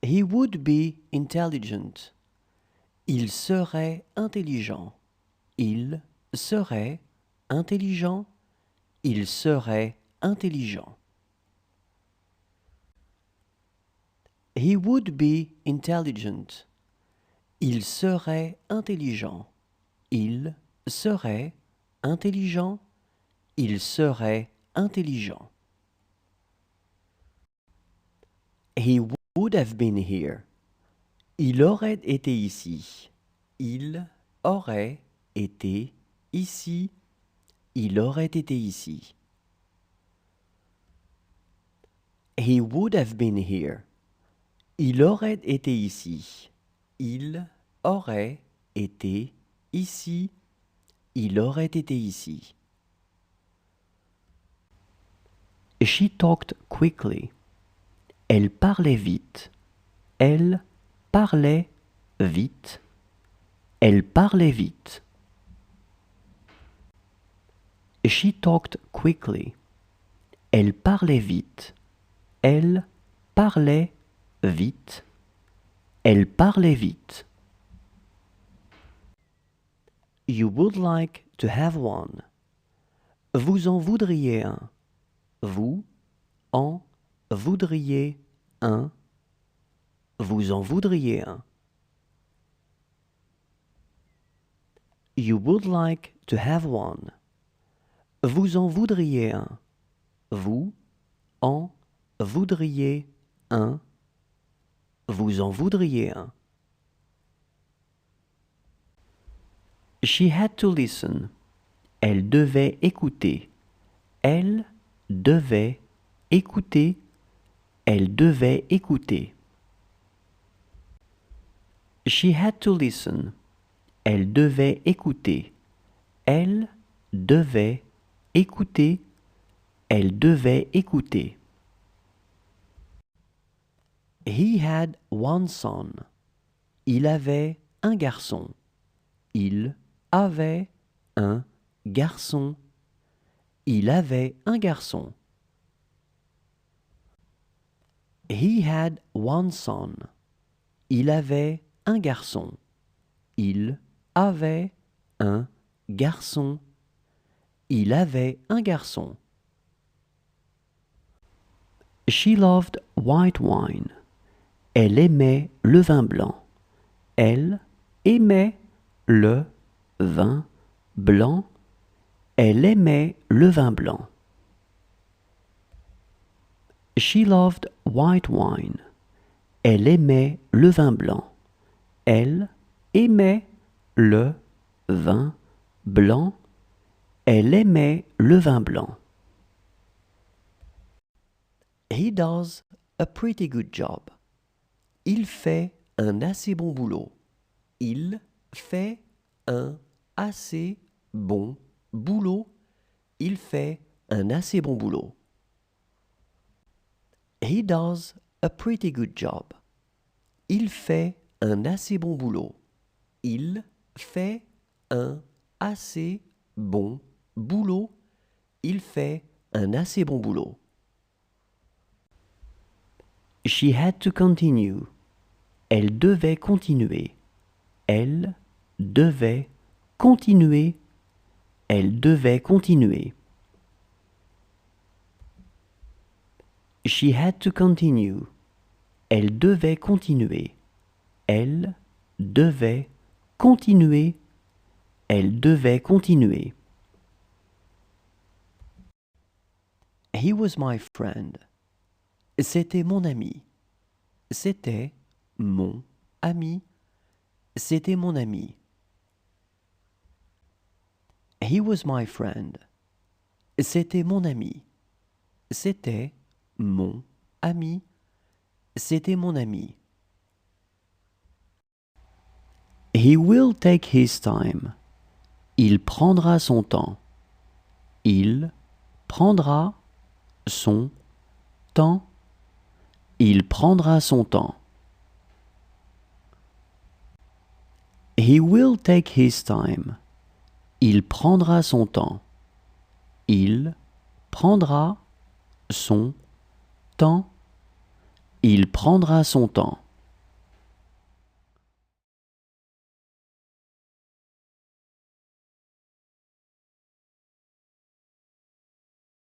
He would be intelligent. Il serait intelligent. Il serait intelligent. Il serait intelligent. He would be intelligent. Il serait intelligent. Il serait intelligent. Il serait intelligent. He would have been here. Il aurait été ici. Il aurait été ici. Il aurait été ici. He would have been here. Il aurait été ici. Il aurait été ici. Il aurait été ici. She talked quickly. Elle parlait vite. Elle parlait vite. Elle parlait vite. She talked quickly. Elle parlait vite. Elle parlait vite. Elle parlait vite. You would like to have one. Vous en voudriez un. Vous en voudriez un. Vous en voudriez un. You would like to have one. Vous en voudriez un. Vous en voudriez un. Vous en voudriez un. She had to listen. Elle devait écouter. Elle devait écouter. Elle devait écouter. She had to listen. Elle devait écouter. Elle devait écouter. Elle devait écouter. He had one son. Il avait un garçon. Il avait un garçon. Il avait un garçon. He had one son. Il avait un garçon. Il avait un garçon. Il avait un garçon. She loved white wine. Elle aimait le vin blanc. Elle aimait le vin blanc. Elle aimait le vin blanc. She loved white wine. Elle aimait le vin blanc. Elle aimait le vin blanc. Elle aimait le vin blanc. He does a pretty good job. Il fait un assez bon boulot. Il fait un assez bon boulot. Il fait un assez bon boulot. He does a pretty good job. Il fait un assez bon boulot. Il fait un assez bon boulot. Il fait un assez bon boulot. She had to continue. Elle devait continuer. Elle devait continuer. Elle devait continuer. She had to continue. Elle devait continuer. Elle devait continuer. Elle devait continuer. He was my friend. C'était mon ami. C'était mon ami. C'était mon ami. He was my friend. C'était mon ami. C'était mon ami. C'était mon ami. He will take his time. Il prendra son temps. Il prendra son temps. Il prendra son temps. He will take his time. Il prendra son temps. Il prendra son temps. Il prendra son temps.